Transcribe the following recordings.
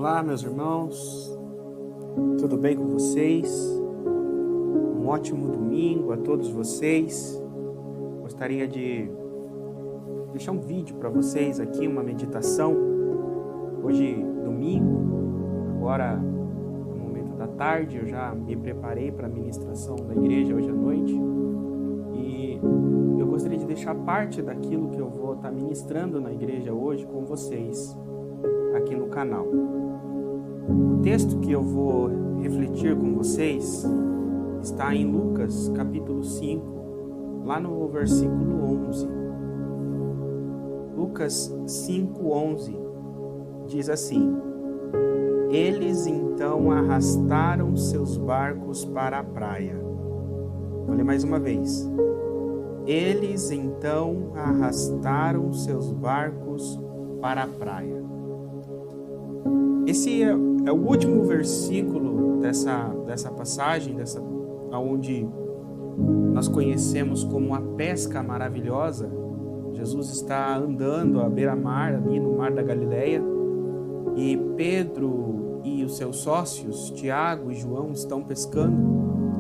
Olá, meus irmãos, tudo bem com vocês? Um ótimo domingo a todos vocês. Gostaria de deixar um vídeo para vocês aqui, uma meditação. Hoje, domingo, agora no momento da tarde, eu já me preparei para a ministração da igreja hoje à noite e eu gostaria de deixar parte daquilo que eu vou estar ministrando na igreja hoje com vocês aqui no canal. O texto que eu vou refletir com vocês está em Lucas, capítulo 5, lá no versículo 11. Lucas 5:11 diz assim: Eles então arrastaram seus barcos para a praia. Vou ler mais uma vez. Eles então arrastaram seus barcos para a praia. Esse é o último versículo dessa passagem, onde nós conhecemos como a pesca maravilhosa. Jesus está andando à beira-mar, ali no Mar da Galileia, e Pedro e os seus sócios, Tiago e João, estão pescando,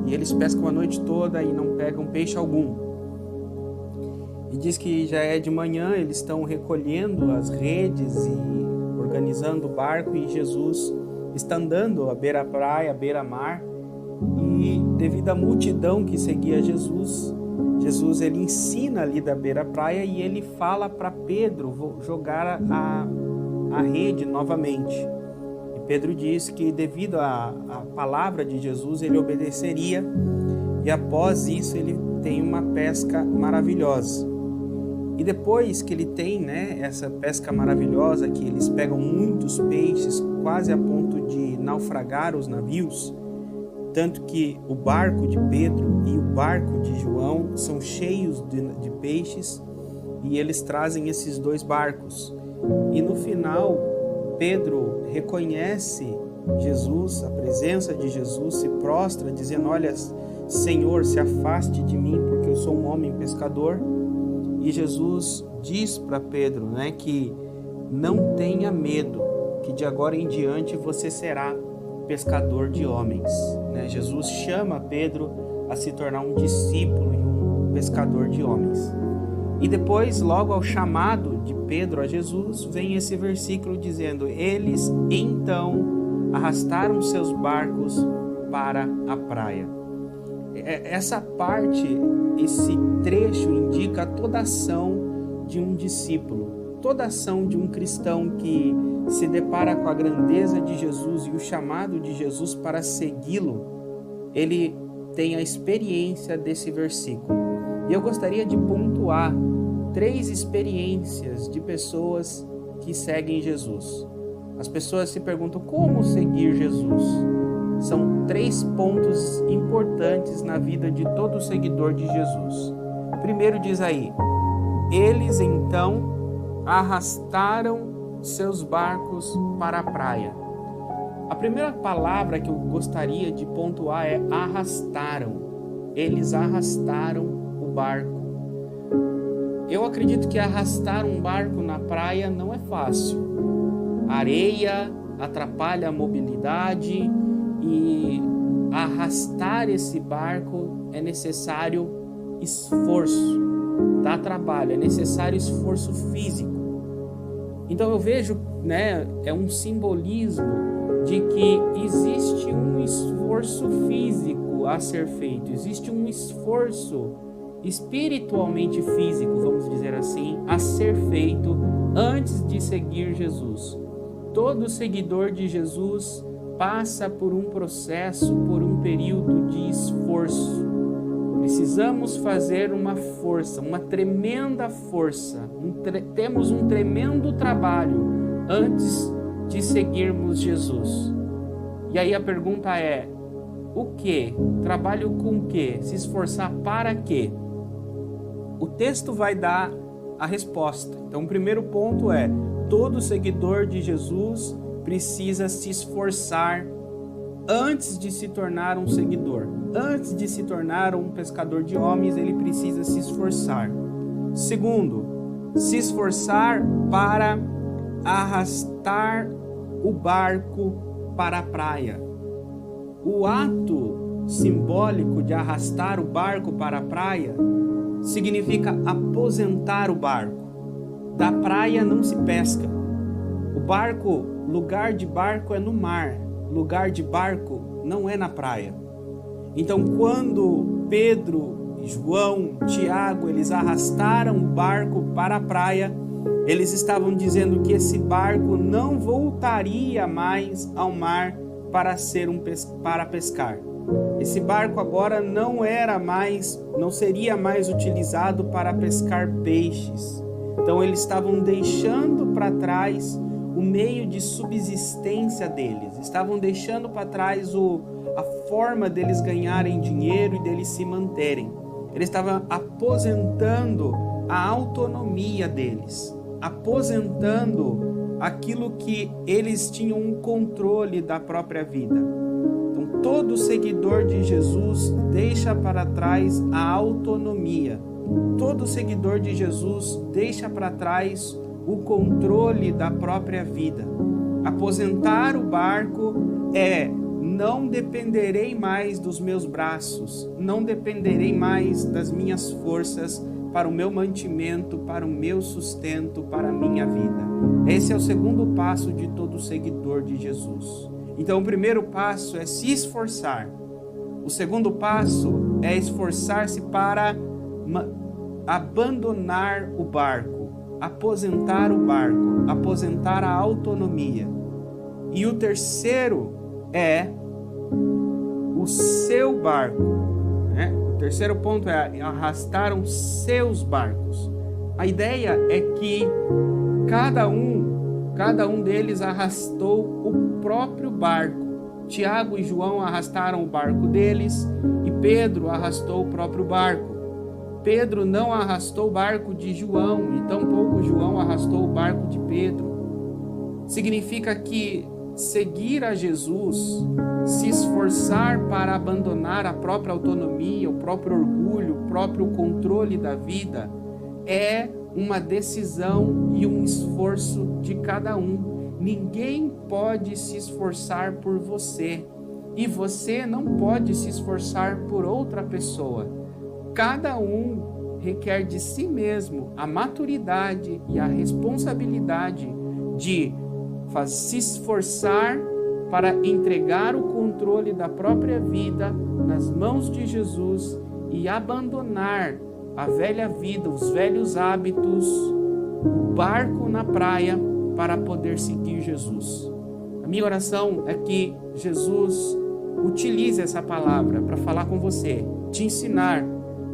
e eles pescam a noite toda e não pegam peixe algum. E diz que já é de manhã, eles estão recolhendo as redes e organizando o barco, e Jesus está andando à beira-praia, à beira-mar, e devido à multidão que seguia Jesus ele ensina ali da beira-praia e ele fala para Pedro jogar a rede novamente. E Pedro diz que devido à palavra de Jesus ele obedeceria, e após isso ele tem uma pesca maravilhosa. E depois que ele tem, essa pesca maravilhosa, que eles pegam muitos peixes, quase a ponto de naufragar os navios, tanto que o barco de Pedro e o barco de João são cheios de peixes, e eles trazem esses dois barcos. E no final, Pedro reconhece Jesus, a presença de Jesus, se prostra dizendo: Olha, Senhor, se afaste de mim, porque eu sou um homem pescador. E Jesus diz para Pedro, que não tenha medo, que de agora em diante você será pescador de homens. Jesus chama Pedro a se tornar um discípulo e um pescador de homens. E depois, logo ao chamado de Pedro a Jesus, vem esse versículo dizendo: Eles então arrastaram seus barcos para a praia. Essa parte, esse trecho indica toda a ação de um discípulo, toda a ação de um cristão que se depara com a grandeza de Jesus e o chamado de Jesus para segui-lo. Ele tem a experiência desse versículo. E eu gostaria de pontuar 3 experiências de pessoas que seguem Jesus. As pessoas se perguntam: como seguir Jesus? São 3 pontos importantes na vida de todo seguidor de Jesus. Primeiro diz aí: eles então arrastaram seus barcos para a praia. A primeira palavra que eu gostaria de pontuar é arrastaram. Eles arrastaram o barco. Eu acredito que arrastar um barco na praia não é fácil. A areia atrapalha a mobilidade, e arrastar esse barco é necessário esforço, dá trabalho, é necessário esforço físico. Então eu vejo, é um simbolismo de que existe um esforço físico a ser feito, existe um esforço espiritualmente físico, vamos dizer assim, a ser feito antes de seguir Jesus. Todo seguidor de Jesus passa por um processo, por um período de esforço. Precisamos fazer uma força, uma tremenda força, temos um tremendo trabalho antes de seguirmos Jesus. E aí a pergunta é: o quê? Trabalho com o quê? Se esforçar para quê? O texto vai dar a resposta. Então o primeiro ponto é: todo seguidor de Jesus precisa se esforçar antes de se tornar um seguidor. Antes de se tornar um pescador de homens, ele precisa se esforçar. Segundo, se esforçar para arrastar o barco para a praia. O ato simbólico de arrastar o barco para a praia significa aposentar o barco. Da praia não se pesca. O barco, lugar de barco é no mar, lugar de barco não é na praia. Então, quando Pedro, João, Tiago, eles arrastaram o barco para a praia, eles estavam dizendo que esse barco não voltaria mais ao mar para pescar. Esse barco agora não seria mais utilizado para pescar peixes. Então eles estavam deixando para trás o meio de subsistência deles, estavam deixando para trás a forma deles ganharem dinheiro e deles se manterem. Eles estavam aposentando a autonomia deles, aposentando aquilo que eles tinham um controle da própria vida. Então, todo seguidor de Jesus deixa para trás a autonomia. Todo seguidor de Jesus deixa para trás o controle da própria vida. Aposentar o barco é: não dependerei mais dos meus braços, não dependerei mais das minhas forças para o meu mantimento, para o meu sustento, para a minha vida. Esse é o segundo passo de todo seguidor de Jesus. Então, o primeiro passo é se esforçar. O segundo passo é esforçar-se para abandonar o barco, aposentar o barco, aposentar a autonomia. E o terceiro é o seu barco, né? O terceiro ponto é arrastar os seus barcos. A ideia é que cada um deles arrastou o próprio barco. Tiago e João arrastaram o barco deles e Pedro arrastou o próprio barco. Pedro não arrastou o barco de João e tampouco João arrastou o barco de Pedro. Significa que seguir a Jesus, se esforçar para abandonar a própria autonomia, o próprio orgulho, o próprio controle da vida, é uma decisão e um esforço de cada um. Ninguém pode se esforçar por você e você não pode se esforçar por outra pessoa. Cada um requer de si mesmo a maturidade e a responsabilidade de se esforçar para entregar o controle da própria vida nas mãos de Jesus e abandonar a velha vida, os velhos hábitos, o barco na praia para poder seguir Jesus. A minha oração é que Jesus utilize essa palavra para falar com você, te ensinar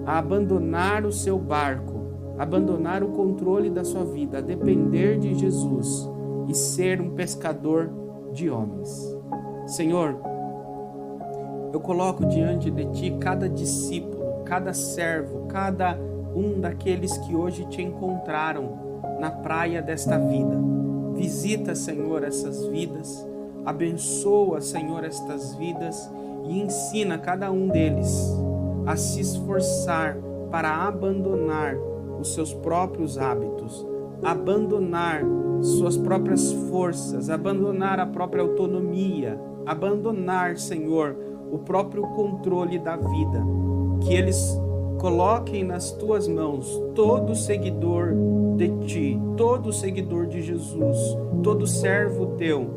a abandonar o seu barco, abandonar o controle da sua vida, a depender de Jesus e ser um pescador de homens. Senhor, eu coloco diante de Ti cada discípulo, cada servo, cada um daqueles que hoje Te encontraram na praia desta vida. Visita, Senhor, essas vidas, abençoa, Senhor, estas vidas e ensina cada um deles a se esforçar para abandonar os seus próprios hábitos, abandonar suas próprias forças, abandonar a própria autonomia, abandonar, Senhor, o próprio controle da vida. Que eles coloquem nas Tuas mãos todo seguidor de Ti, todo seguidor de Jesus, todo servo Teu.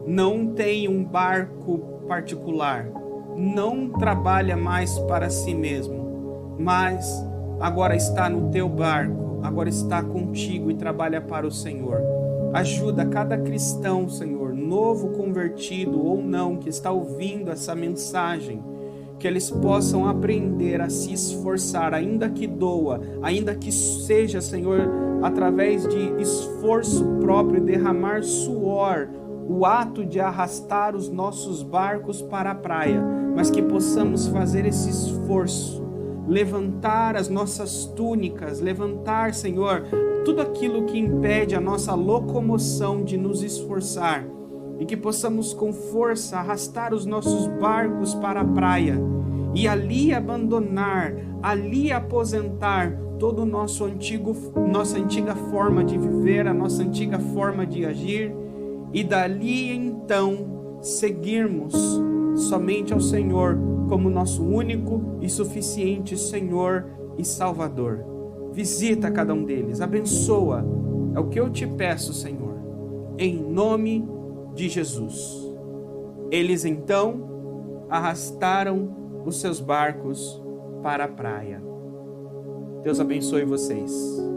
Não tem um barco particular, não trabalha mais para si mesmo, mas agora está no Teu barco, agora está contigo e trabalha para o Senhor. Ajuda cada cristão, Senhor, novo convertido ou não, que está ouvindo essa mensagem, que eles possam aprender a se esforçar, ainda que doa, ainda que seja, Senhor, através de esforço próprio, derramar suor, o ato de arrastar os nossos barcos para a praia, mas que possamos fazer esse esforço, levantar as nossas túnicas, levantar, Senhor, tudo aquilo que impede a nossa locomoção de nos esforçar, e que possamos com força arrastar os nossos barcos para a praia e ali abandonar, ali aposentar todo o nossa antiga forma de viver, a nossa antiga forma de agir, e dali então seguirmos somente ao Senhor como nosso único e suficiente Senhor e Salvador. Visita cada um deles, abençoa, é o que eu te peço, Senhor, em nome de Jesus. Eles então arrastaram os seus barcos para a praia. Deus abençoe vocês.